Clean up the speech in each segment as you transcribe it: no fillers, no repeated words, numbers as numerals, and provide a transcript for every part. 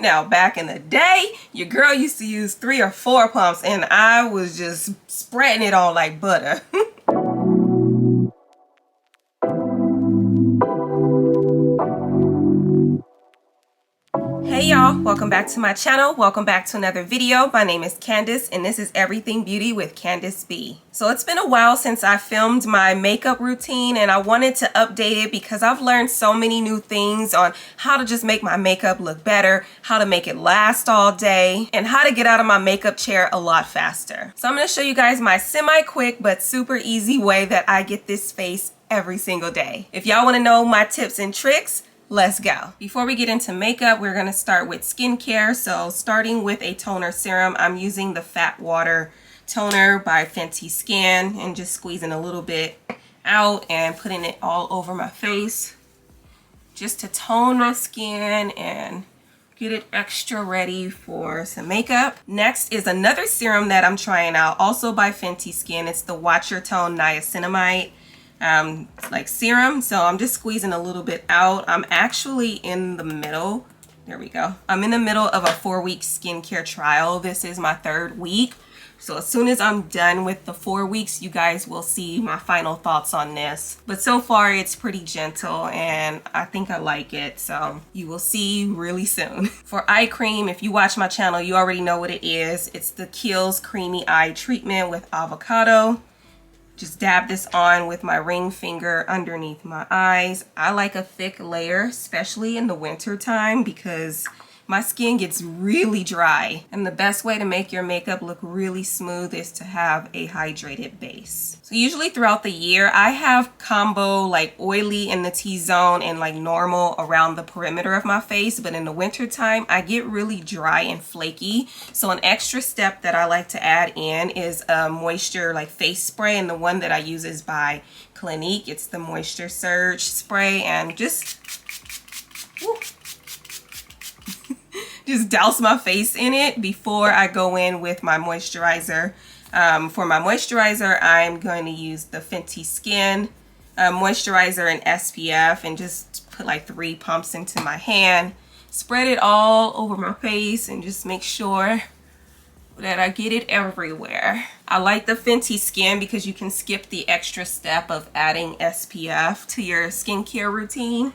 Now, back in the day, your girl used to use 3 or 4 pumps, and I was just spreading it on like butter. Hey y'all, welcome back to my channel. Welcome back to another video. My name is Candice and this is Everything Beauty with Candice B. So it's been a while since I filmed my makeup routine and I wanted to update it because I've learned so many new things on how to just make my makeup look better, how to make it last all day, and how to get out of my makeup chair a lot faster. So I'm going to show you guys my semi-quick but super easy way that I get this face every single day. If y'all want to know my tips and tricks, let's go. Before we get into makeup, we're gonna start with skincare. So starting with a toner serum, I'm using the Fat Water Toner by Fenty Skin and just squeezing a little bit out and putting it all over my face just to tone my skin and get it extra ready for some makeup. Next is another serum that I'm trying out, also by Fenty Skin. It's the Watch Your Tone Niacinamide like serum. So I'm just squeezing a little bit out. I'm actually in the middle, there we go. I'm in the middle of a 4-week skincare trial. This is my 3rd week. So as soon as I'm done with the 4 weeks, you guys will see my final thoughts on this. But so far it's pretty gentle and I think I like it. So you will see really soon. For eye cream, if you watch my channel, you already know what it is. It's the Kiehl's Creamy Eye Treatment with Avocado. Just dab this on with my ring finger underneath my eyes. I like a thick layer, especially in the winter time because my skin gets really dry. And the best way to make your makeup look really smooth is to have a hydrated base. So usually throughout the year, I have combo like oily in the T-zone and like normal around the perimeter of my face. But in the winter time, I get really dry and flaky. So an extra step that I like to add in is a moisture like face spray. And the one that I use is by Clinique. It's the Moisture Surge spray and just douse my face in it before I go in with my moisturizer. For my moisturizer, I'm going to use the Fenty Skin moisturizer and SPF and just put like 3 pumps into my hand. Spread it all over my face and just make sure that I get it everywhere. I like the Fenty Skin because you can skip the extra step of adding SPF to your skincare routine.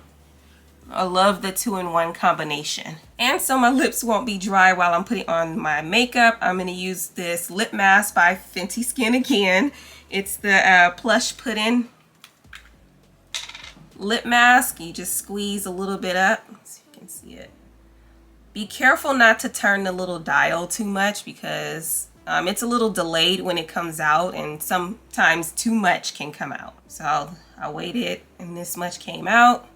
I love the 2-in-1 combination. And so my lips won't be dry while I'm putting on my makeup, I'm going to use this lip mask by Fenty Skin again. It's the Plush Pudding lip mask. You just squeeze a little bit up so you can see it. Be careful not to turn the little dial too much because it's a little delayed when it comes out and sometimes too much can come out. So I waited and this much came out.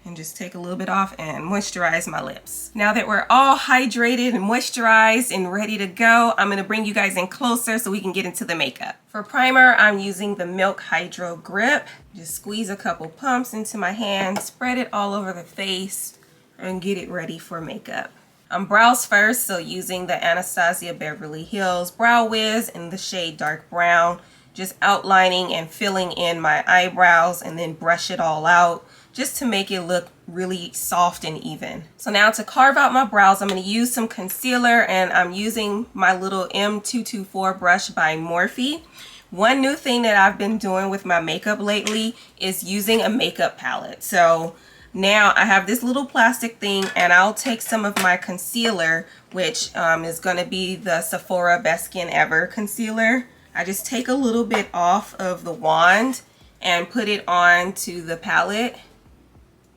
And just take a little bit off and moisturize my lips. Now that we're all hydrated and moisturized and ready to go, I'm going to bring you guys in closer so we can get into the makeup. For primer, I'm using the Milk Hydro Grip. Just squeeze a couple pumps into my hand, spread it all over the face, and get it ready for makeup. I'm brows first, so using the Anastasia Beverly Hills Brow Wiz in the shade Dark Brown. Just outlining and filling in my eyebrows and then brush it all out, just to make it look really soft and even. So now to carve out my brows, I'm going to use some concealer and I'm using my little M224 brush by Morphe. One new thing that I've been doing with my makeup lately is using a makeup palette. So now I have this little plastic thing and I'll take some of my concealer, which is going to be the Sephora Best Skin Ever concealer. I just take a little bit off of the wand and put it onto the palette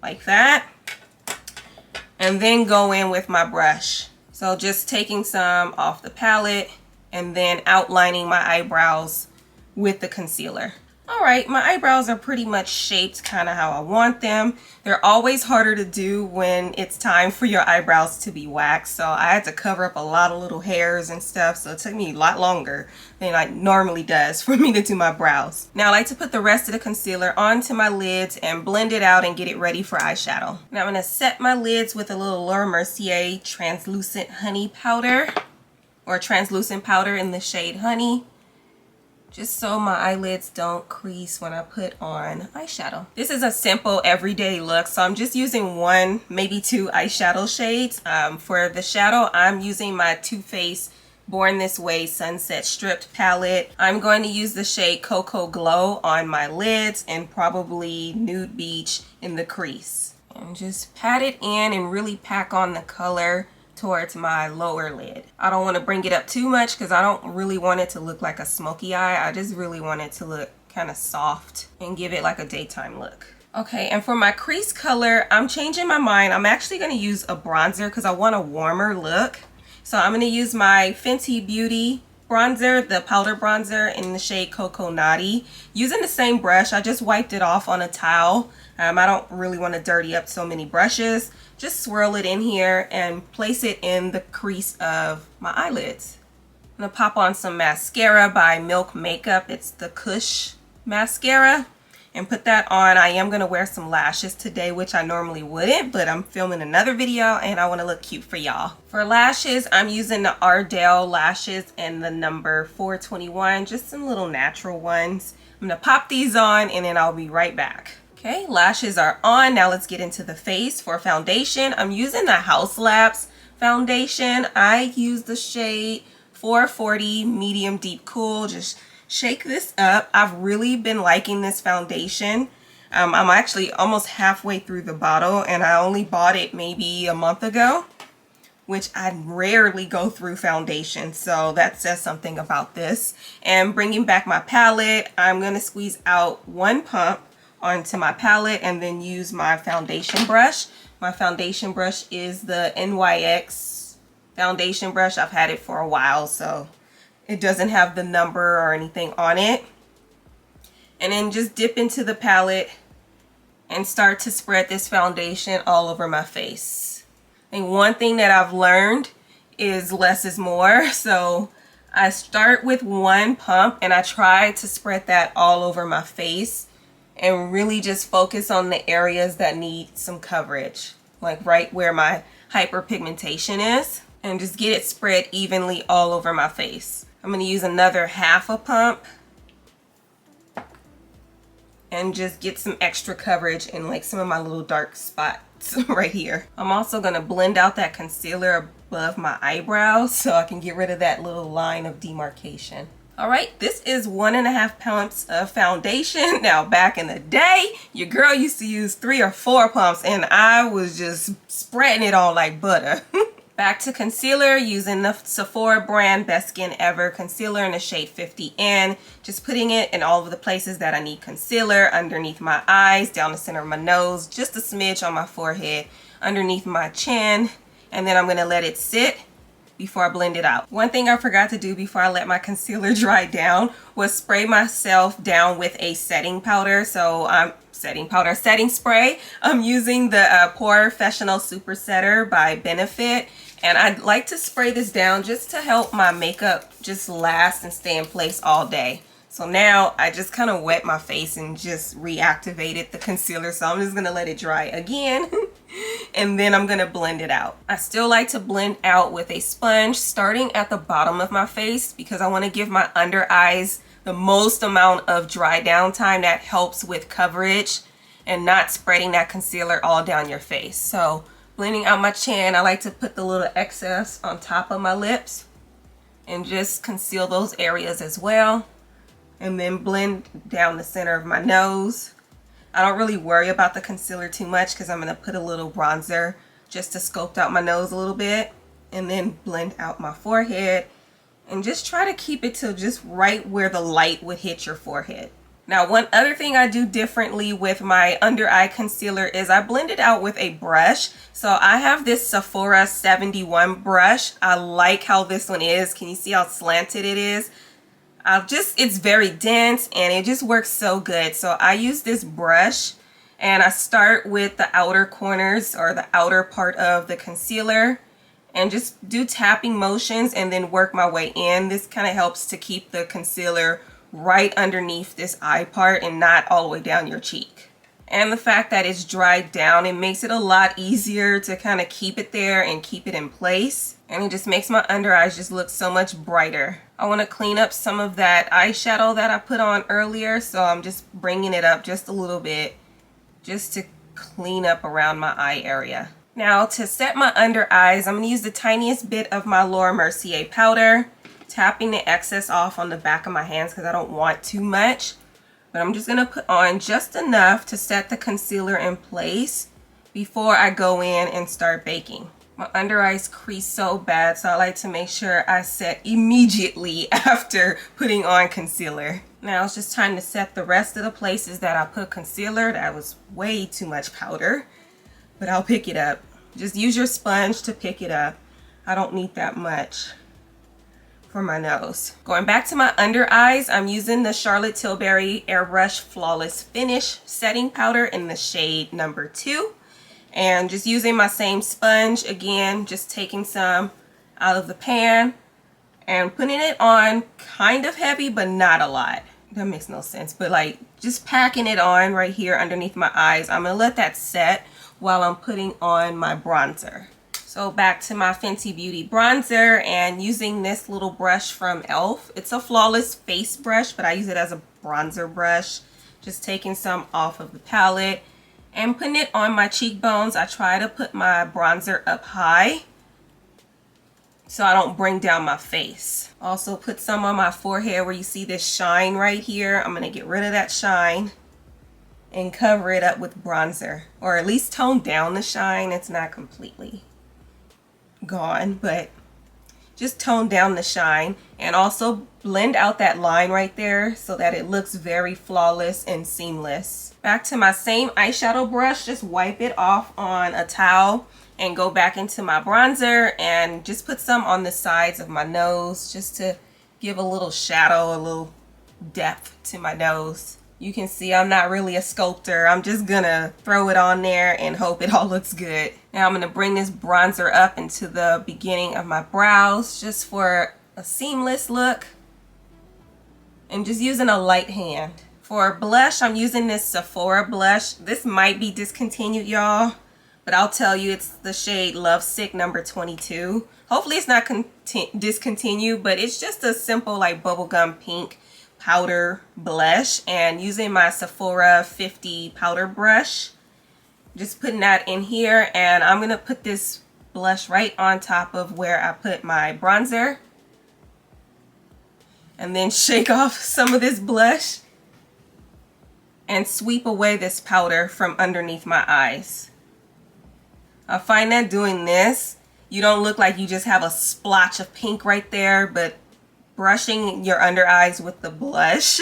like that, and then go in with my brush. So just taking some off the palette and then outlining my eyebrows with the concealer. Alright, my eyebrows are pretty much shaped kind of how I want them. They're always harder to do when it's time for your eyebrows to be waxed. So I had to cover up a lot of little hairs and stuff. So it took me a lot longer than it normally does for me to do my brows. Now I like to put the rest of the concealer onto my lids and blend it out and get it ready for eyeshadow. Now I'm going to set my lids with a little Laura Mercier translucent honey powder, or translucent powder in the shade Honey. just so my eyelids don't crease when I put on eyeshadow. This is a simple everyday look, so I'm just using one, maybe two eyeshadow shades. For the shadow, I'm using my Too Faced Born This Way Sunset Stripped palette. I'm going to use the shade Coco Glow on my lids and probably Nude Beach in the crease. And just pat it in and really pack on the color towards my lower lid. I don't want to bring it up too much because I don't really want it to look like a smoky eye. I just really want it to look kind of soft and give it like a daytime look. Okay, and for my crease color, I'm changing my mind. I'm actually going to use a bronzer because I want a warmer look. So I'm going to use my Fenty Beauty bronzer, the powder bronzer in the shade Coco Naughty. Using the same brush, I just wiped it off on a towel. I don't really want to dirty up so many brushes. Just swirl it in here and place it in the crease of my eyelids. I'm going to pop on some mascara by Milk Makeup. It's the Kush mascara. And put that on. I am going to wear some lashes today, which I normally wouldn't, but I'm filming another video and I want to look cute for y'all. For lashes, I'm using the Ardell lashes in the number 421, just some little natural ones. I'm going to pop these on and then I'll be right back. Okay, lashes are on. Now let's get into the face. For foundation, I'm using the Haus Labs foundation. I use the shade 440 Medium Deep Cool. Just shake this up. I've really been liking this foundation. I'm actually almost halfway through the bottle and I only bought it maybe a month ago, which I rarely go through foundation, so that says something about this. And bringing back my palette, I'm going to squeeze out one pump onto my palette and then use my foundation brush. My foundation brush is the NYX foundation brush. I've had it for a while, so it doesn't have the number or anything on it. And then just dip into the palette and start to spread this foundation all over my face. And one thing that I've learned is less is more. So I start with one pump and I try to spread that all over my face and really just focus on the areas that need some coverage, like right where my hyperpigmentation is, and just get it spread evenly all over my face. I'm going to use another half a pump and just get some extra coverage in like some of my little dark spots right here. I'm also going to blend out that concealer above my eyebrows so I can get rid of that little line of demarcation. All right, this is 1.5 pumps of foundation. Now, back in the day, your girl used to use 3 or 4 pumps and I was just spreading it on like butter. Back to concealer, using the Sephora brand Best Skin Ever concealer in the shade 50N. Just putting it in all of the places that I need concealer, underneath my eyes, down the center of my nose, just a smidge on my forehead, underneath my chin, and then I'm going to let it sit before I blend it out. One thing I forgot to do before I let my concealer dry down was spray myself down with a setting powder. So setting spray. I'm using the Professional Super Setter by Benefit. And I'd like to spray this down just to help my makeup just last and stay in place all day. So now I just kind of wet my face and just reactivated the concealer. So I'm just going to let it dry again. And then I'm going to blend it out. I still like to blend out with a sponge starting at the bottom of my face because I want to give my under eyes the most amount of dry down time. That helps with coverage and not spreading that concealer all down your face. So blending out my chin, I like to put the little excess on top of my lips and just conceal those areas as well. And then blend down the center of my nose. I don't really worry about the concealer too much because I'm going to put a little bronzer just to sculpt out my nose a little bit. And then blend out my forehead and just try to keep it to just right where the light would hit your forehead. Now, one other thing I do differently with my under eye concealer is I blend it out with a brush. So I have this Sephora 71 brush. I like how this one is. Can you see how slanted it is? It's very dense and it just works so good. So I use this brush and I start with the outer corners or the outer part of the concealer and just do tapping motions and then work my way in. This kind of helps to keep the concealer right underneath this eye part and not all the way down your cheek. And the fact that it's dried down, it makes it a lot easier to kind of keep it there and keep it in place. And it just makes my under eyes just look so much brighter. I want to clean up some of that eyeshadow that I put on earlier, so I'm just bringing it up just a little bit just to clean up around my eye area. Now to set my under eyes, I'm going to use the tiniest bit of my Laura Mercier powder, tapping the excess off on the back of my hands because I don't want too much. But I'm just going to put on just enough to set the concealer in place before I go in and start baking. My under eyes crease so bad, so I like to make sure I set immediately after putting on concealer. Now it's just time to set the rest of the places that I put concealer. That was way too much powder, but I'll pick it up. Just use your sponge to pick it up. I don't need that much for my nose. Going back to my under eyes, I'm using the Charlotte Tilbury Airbrush Flawless Finish Setting Powder in the shade number 2. And just using my same sponge, again, just taking some out of the pan and putting it on kind of heavy, but not a lot. That makes no sense, but like just packing it on right here underneath my eyes. I'm gonna let that set while I'm putting on my bronzer. So back to my Fenty Beauty bronzer and using this little brush from e.l.f. It's a flawless face brush, but I use it as a bronzer brush. Just taking some off of the palette and putting it on my cheekbones. I try to put my bronzer up high so I don't bring down my face. Also put some on my forehead where you see this shine right here. I'm gonna get rid of that shine and cover it up with bronzer, or at least tone down the shine. It's not completely gone, but just tone down the shine, and also blend out that line right there so that it looks very flawless and seamless. Back to my same eyeshadow brush, just wipe it off on a towel and go back into my bronzer and just put some on the sides of my nose just to give a little shadow, a little depth to my nose. You can see I'm not really a sculptor. I'm just gonna throw it on there and hope it all looks good. Now I'm gonna bring this bronzer up into the beginning of my brows just for a seamless look, and just using a light hand. For blush, I'm using this Sephora blush. This might be discontinued, y'all, but I'll tell you, it's the shade Love Sick number 22. Hopefully it's not discontinued, but it's just a simple like bubblegum pink powder blush, and using my Sephora 50 powder brush, just putting that in here, and I'm gonna put this blush right on top of where I put my bronzer, and then shake off some of this blush and sweep away this powder from underneath my eyes. I find that doing this, you don't look like you just have a splotch of pink right there, but brushing your under eyes with the blush,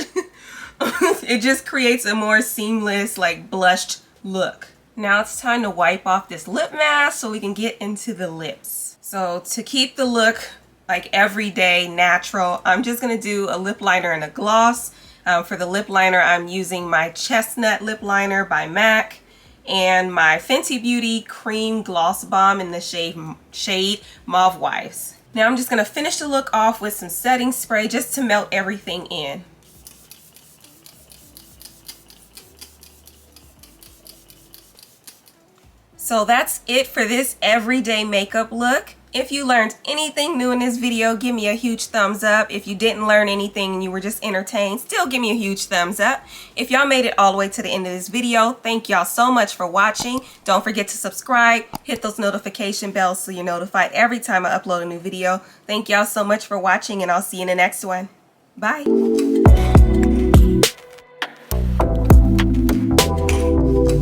it just creates a more seamless, like blushed look. Now it's time to wipe off this lip mask so we can get into the lips. So to keep the look like everyday natural, I'm just gonna do a lip liner and a gloss. For the lip liner, I'm using my Chestnut lip liner by MAC and my Fenty Beauty Cream Gloss Bomb in the shade Mauve Wives. Now I'm just going to finish the look off with some setting spray just to melt everything in. So that's it for this everyday makeup look. If you learned anything new in this video, give me a huge thumbs up. If you didn't learn anything and you were just entertained, still give me a huge thumbs up. If y'all made it all the way to the end of this video, thank y'all so much for watching. Don't forget to subscribe, hit those notification bells so you're notified every time I upload a new video. Thank y'all so much for watching, and I'll see you in the next one. Bye.